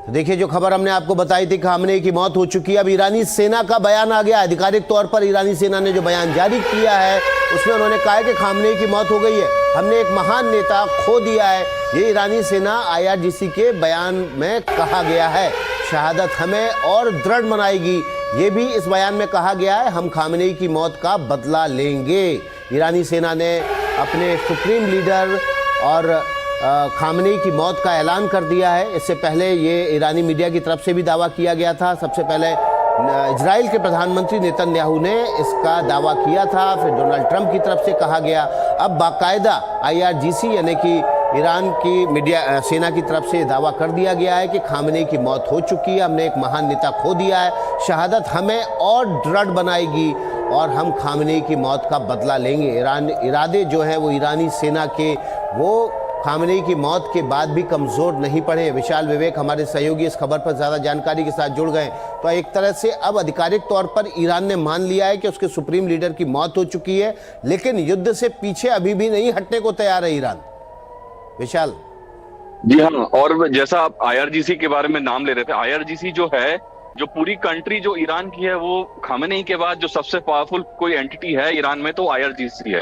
तो देखिए, जो खबर हमने आपको बताई थी, खामनेई की मौत हो चुकी है। अब ईरानी सेना का बयान आ गया। आधिकारिक तौर पर ईरानी सेना ने जो बयान जारी किया है उसमें उन्होंने कहा है कि खामनेई की मौत हो गई है, हमने एक महान नेता खो दिया है। ये ईरानी सेना IRGC के बयान में कहा गया है। शहादत हमें और दृढ़ बनाएगी, ये भी इस बयान में कहा गया है। हम खामनेई की मौत का बदला लेंगे। ईरानी सेना ने अपने सुप्रीम लीडर और खामनेई की मौत का ऐलान कर दिया है। इससे पहले ये ईरानी मीडिया की तरफ से भी दावा किया गया था। सबसे पहले इजराइल के प्रधानमंत्री नेतन्याहू ने इसका दावा किया था, फिर डोनाल्ड ट्रंप की तरफ से कहा गया। अब बाकायदा IRGC यानी कि ईरान की मीडिया सेना की तरफ से दावा कर दिया गया है कि खामनेई की मौत हो चुकी है, हमने एक महान नेता खो दिया है। शहादत हमें और दृढ़ बनाएगी और हम खामनेई की मौत का बदला लेंगे। इरादे जो है वो ईरानी सेना के, वो खामनेई की मौत के बाद भी कमज़ोर नहीं पड़े। विशाल विवेक हमारे सहयोगी इस खबर पर ज़्यादा जानकारी के साथ जुड़ गए। तो एक तरह से अब आधिकारिक तौर पर ईरान ने मान लिया है कि उसके सुप्रीम लीडर की मौत हो चुकी है, लेकिन युद्ध से पीछे अभी भी नहीं हटने को तैयार है ईरान। विशाल जी हाँ, और जैसा आप IRGC के बारे में नाम ले रहे थे, IRGC जो है, जो पूरी कंट्री जो ईरान की है, वो खामनेई के बाद जो सबसे पावरफुल कोई एंटिटी है ईरान में तो IRGC है।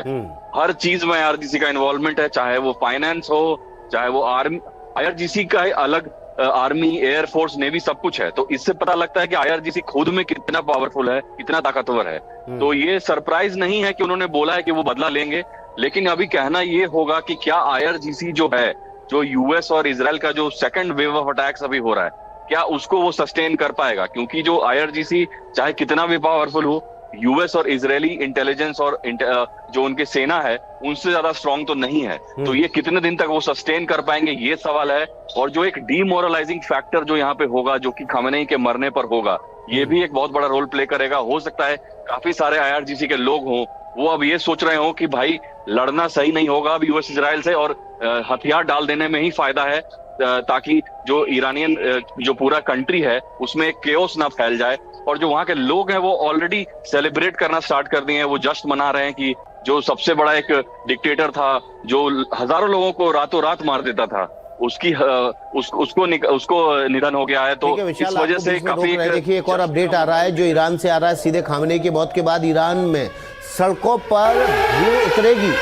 हर चीज में IRGC का इन्वॉल्वमेंट है, चाहे वो फाइनेंस हो, चाहे वो आर्मी। IRGC का अलग आर्मी, एयर फोर्स, नेवी सब कुछ है। तो इससे पता लगता है कि IRGC खुद में कितना पावरफुल है, कितना ताकतवर है। तो ये सरप्राइज नहीं है कि उन्होंने बोला है कि वो बदला लेंगे, लेकिन अभी कहना ये होगा कि क्या IRGC जो है, जो US और इजराइल का जो सेकंड वेव ऑफ अटैक्स अभी हो रहा है, क्या उसको वो सस्टेन कर पाएगा? क्योंकि जो IRGC चाहे कितना भी पावरफुल हो, US और इजरायली इंटेलिजेंस और जो उनके सेना है उनसे ज्यादा स्ट्रांग तो नहीं है। तो ये कितने दिन तक वो सस्टेन कर पाएंगे, ये सवाल है। और जो एक डीमोरलाइजिंग फैक्टर जो यहाँ पे होगा, जो कि खामनेई के मरने पर होगा, ये भी एक बहुत बड़ा रोल प्ले करेगा। हो सकता है काफी सारे IRGC के लोग हों, वो अब ये सोच रहे हो कि भाई लड़ना सही नहीं होगा अब US इजराइल से, और हथियार डाल देने में ही फायदा है, ताकि जो ईरानियन जो पूरा कंट्री है उसमें एक केओस ना फैल जाए। और जो वहाँ के लोग हैं वो ऑलरेडी सेलिब्रेट करना स्टार्ट कर दिए हैं, वो जश्न मना रहे हैं कि जो सबसे बड़ा एक डिक्टेटर था जो हजारों लोगों को रातों रात मार देता था, उसको निधन हो गया है। तो इस वजह से काफी देखिए, एक और अपडेट आ रहा है जो ईरान से आ रहा है। सीधे खामनेई की मौत के बाद ईरान में सड़कों पर भीड़ उतरेगी।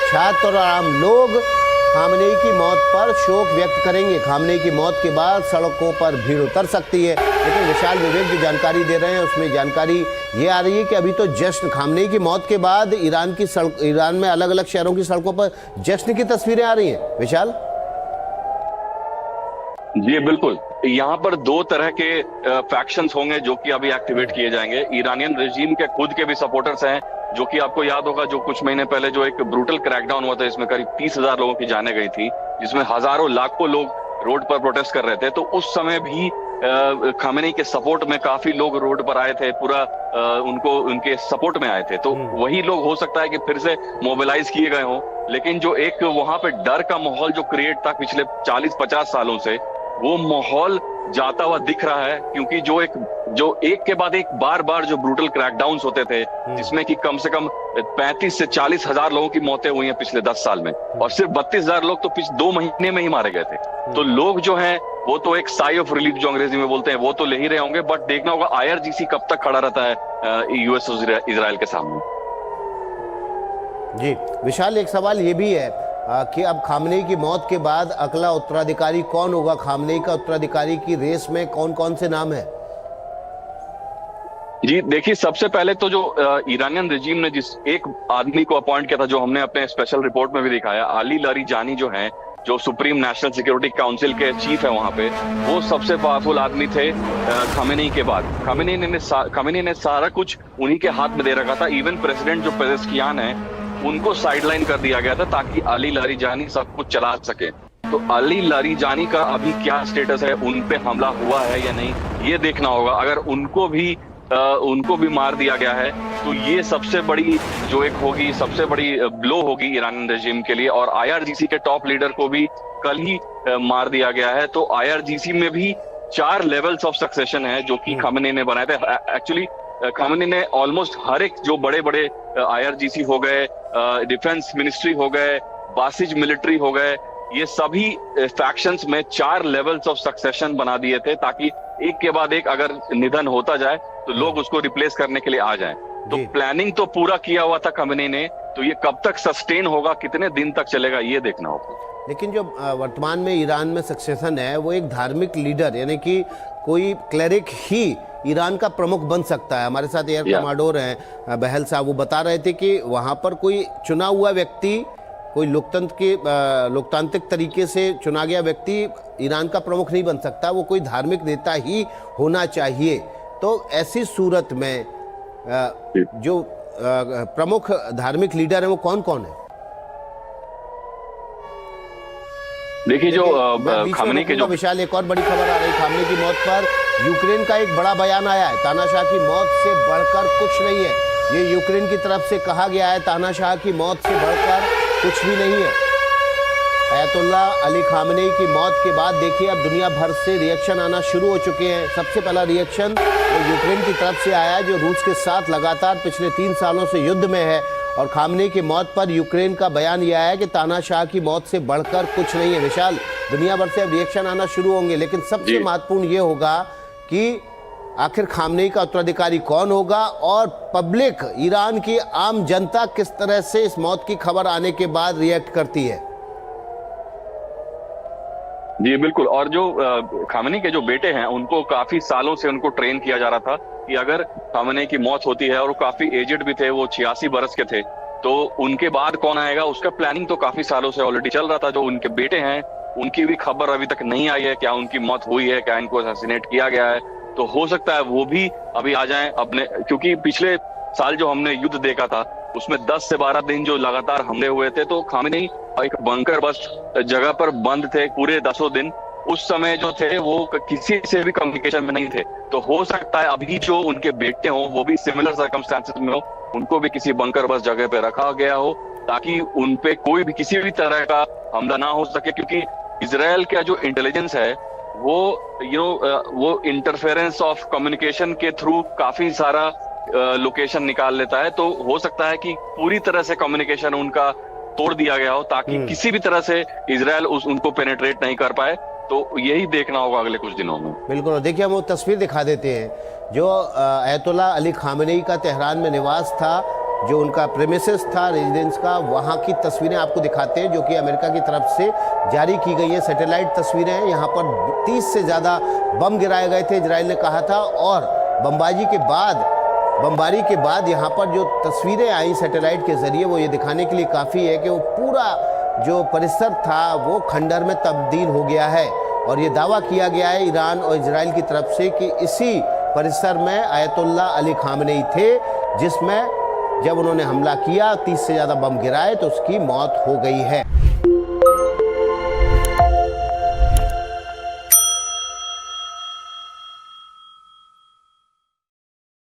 छात्र और आम लोग खामनेई की मौत पर शोक व्यक्त करेंगे। खामनेई की मौत के बाद सड़कों पर भीड़ उतर सकती है, लेकिन विशाल विवेक जो जानकारी दे रहे हैं उसमें जानकारी ये आ रही है कि अभी तो जश्न, खामनेई की मौत के बाद ईरान में अलग अलग शहरों की सड़कों पर जश्न की तस्वीरें आ रही हैं। विशाल जी बिल्कुल, यहाँ पर दो तरह के फैक्शंस होंगे जो कि अभी एक्टिवेट किए जाएंगे। ईरानियन रेजिम के खुद के भी सपोर्टर्स हैं, जो कि आपको याद होगा जो कुछ महीने पहले जो एक ब्रूटल क्रैकडाउन हुआ था, इसमें करीब 30,000 लोगों की जानें गई थी, जिसमें हजारों लाखों लोग रोड पर प्रोटेस्ट कर रहे थे। तो उस समय भी खामनेई के सपोर्ट में काफी लोग रोड पर आए थे, पूरा उनके सपोर्ट में आए थे। तो वही लोग हो सकता है कि फिर से मोबिलाइज किए गए हों, लेकिन जो एक वहां पे डर का माहौल जो क्रिएट था पिछले 40-50 सालों से, वो माहौल जाता हुआ दिख रहा है। क्योंकि जो एक के बाद एक बार जो ब्रूटल क्रैकडाउन्स होते थे, जिसमें कि कम से कम 35 से 40 हजार लोगों की मौतें हुई हैं पिछले 10 साल में, और सिर्फ 32,000 लोग तो पिछले 2 महीने में ही मारे गए थे। तो लोग जो हैं वो तो एक साई ऑफ रिलीफ जो अंग्रेजी में बोलते हैं वो तो ले ही रहे होंगे, बट देखना होगा IRGC कब तक खड़ा रहता है US और इजराइल के सामने। जी विशाल, एक सवाल ये भी है कि अब खामनेई की मौत के बाद अगला उत्तराधिकारी कौन होगा? खामनेई का उत्तराधिकारी की रेस में कौन कौन से नाम है? जी देखिए, सबसे पहले तो जो ईरानियन रेजिम ने जिस एक आदमी को अपॉइंट किया था, जो हमने अपने स्पेशल रिपोर्ट में भी दिखाया, अली लारिजानी जो हैं, जो सुप्रीम नेशनल सिक्योरिटी काउंसिल के चीफ है वहां पे, वो सबसे पावरफुल आदमी थे खामनेई के बाद। खामनेई ने सारा कुछ उन्हीं के हाथ में दे रखा था। इवन प्रेसिडेंट जो पेजेश्कियान है उनको साइडलाइन कर दिया गया था ताकि अली लारिजानी सब कुछ चला सके। तो अली लारिजानी का अभी क्या स्टेटस है, उन पे हमला हुआ है या नहीं, ये देखना होगा। अगर उनको भी मार दिया गया है तो ये सबसे बड़ी जो एक होगी, सबसे बड़ी ब्लो होगी ईरानी रेजिम के लिए। और IRGC के टॉप लीडर को भी कल ही मार दिया गया है। तो IRGC में भी 4 लेवल्स ऑफ सक्सेशन है जो कि खामनेई ने बनाए थे। एक्चुअली खामनेई ने ऑलमोस्ट हर एक जो बड़े IRGC हो गए, डिफेंस मिनिस्ट्री हो गए, बासिज मिलिट्री हो गए, ये सभी फैक्शंस में 4 लेवल्स ऑफ सक्सेशन बना दिए थे, ताकि एक के बाद एक अगर निधन होता जाए तो लोग उसको रिप्लेस करने के लिए आ जाएं। तो जी। प्लानिंग तो पूरा किया हुआ था खमेनी ने, तो ये कब तक सस्टेन होगा, कितने दिन तक चलेगा, ये देखना होगा। लेकिन जो वर्तमान में ईरान में सक्सेशन है वो एक धार्मिक लीडर यानी कि कोई क्लेरिक ही ईरान का प्रमुख बन सकता है। हमारे साथ एयर कमांडोर हैं बहल साहब, वो बता रहे थे कि वहाँ पर कोई चुना हुआ व्यक्ति, कोई लोकतांत्रिक तरीके से चुना गया व्यक्ति ईरान का प्रमुख नहीं बन सकता, वो कोई धार्मिक नेता ही होना चाहिए। तो ऐसी सूरत में जो प्रमुख धार्मिक लीडर है वो कौन कौन है? देखिए, जो खामनेई के जो विशाल, एक और बड़ी खबर आ रही है खामनेई की मौत पर। यूक्रेन का एक बड़ा बयान आया है, तानाशाह की मौत से बढ़कर कुछ नहीं है। ये यूक्रेन की तरफ से कहा गया है, तानाशाह की मौत से बढ़कर कुछ भी नहीं है। अयतुल्ला अली खामनेई की मौत के बाद देखिए अब दुनिया भर से रिएक्शन आना शुरू हो चुके हैं। सबसे पहला रिएक्शन तो यूक्रेन की तरफ से आया, जो रूस के साथ लगातार पिछले 3 सालों से युद्ध में है। और खामनेई की मौत पर यूक्रेन का बयान यह है कि तानाशाह की मौत से बढ़कर कुछ नहीं है। विशाल, दुनिया भर से अब रिएक्शन आना शुरू होंगे, लेकिन सबसे महत्वपूर्ण ये होगा कि आखिर खामनेई का उत्तराधिकारी कौन होगा और पब्लिक, ईरान की आम जनता किस तरह से इस मौत की खबर आने के बाद रिएक्ट करती है। जी बिल्कुल, और जो खामनेई के जो बेटे हैं उनको काफी सालों से उनको ट्रेन किया जा रहा था कि अगर खामनेई की मौत होती है, और वो काफी एजेड भी थे, वो 86 बरस के थे, तो उनके बाद कौन आएगा, उसका प्लानिंग तो काफी सालों से ऑलरेडी चल रहा था। जो उनके बेटे हैं उनकी भी खबर अभी तक नहीं आई है, क्या उनकी मौत हुई है, क्या इनको असैसिनेट किया गया है। तो हो सकता है वो भी अभी आ जाएं अपने, क्योंकि पिछले साल जो हमने युद्ध देखा था उसमें 10 से 12 दिन जो लगातार हमले हुए थे, तो खामनेई एक बंकर बस जगह पर बंद थे पूरे 10 दिन। उस समय जो थे वो किसी से भी कम्युनिकेशन में नहीं थे। तो हो सकता है अभी जो उनके बेटे हों वो भी सिमिलर सर्कमस्टेंसेस में हो, उनको भी किसी बंकर बस जगह पे रखा गया हो, ताकि उनपे कोई भी किसी भी तरह का हमला ना हो सके। क्योंकि इजराइल का जो इंटेलिजेंस है वो वो इंटरफेरेंस ऑफ कम्युनिकेशन के थ्रू काफी सारा लोकेशन निकाल लेता है। तो हो सकता है कि पूरी तरह से कम्युनिकेशन उनका तोड़ दिया गया हो, ताकि किसी भी तरह से इजराइल उनको पेनिट्रेट नहीं कर पाए। तो यही देखना होगा अगले कुछ दिनों में। बिल्कुल, देखिए हम वो तस्वीर दिखा देते हैं जो अयतुल्ला अली खामनेई का तेहरान में निवास था, जो उनका प्रेमिसेस था रेजिडेंस का, वहाँ की तस्वीरें आपको दिखाते हैं जो कि अमेरिका की तरफ से जारी की गई है। सैटेलाइट तस्वीरें हैं। यहाँ पर 30 से ज़्यादा बम गिराए गए थे, इजराइल ने कहा था। और बमबारी के बाद यहाँ पर जो तस्वीरें आई सैटेलाइट के ज़रिए, वो ये दिखाने के लिए काफ़ी है कि वो पूरा जो परिसर था वो खंडर में तब्दील हो गया है। और ये दावा किया गया है ईरान और इजराइल की तरफ से कि इसी परिसर में अयतुल्ला अली खामनेई थे, जिसमें जब उन्होंने हमला किया 30 से ज़्यादा बम गिराए तो उसकी मौत हो गई है।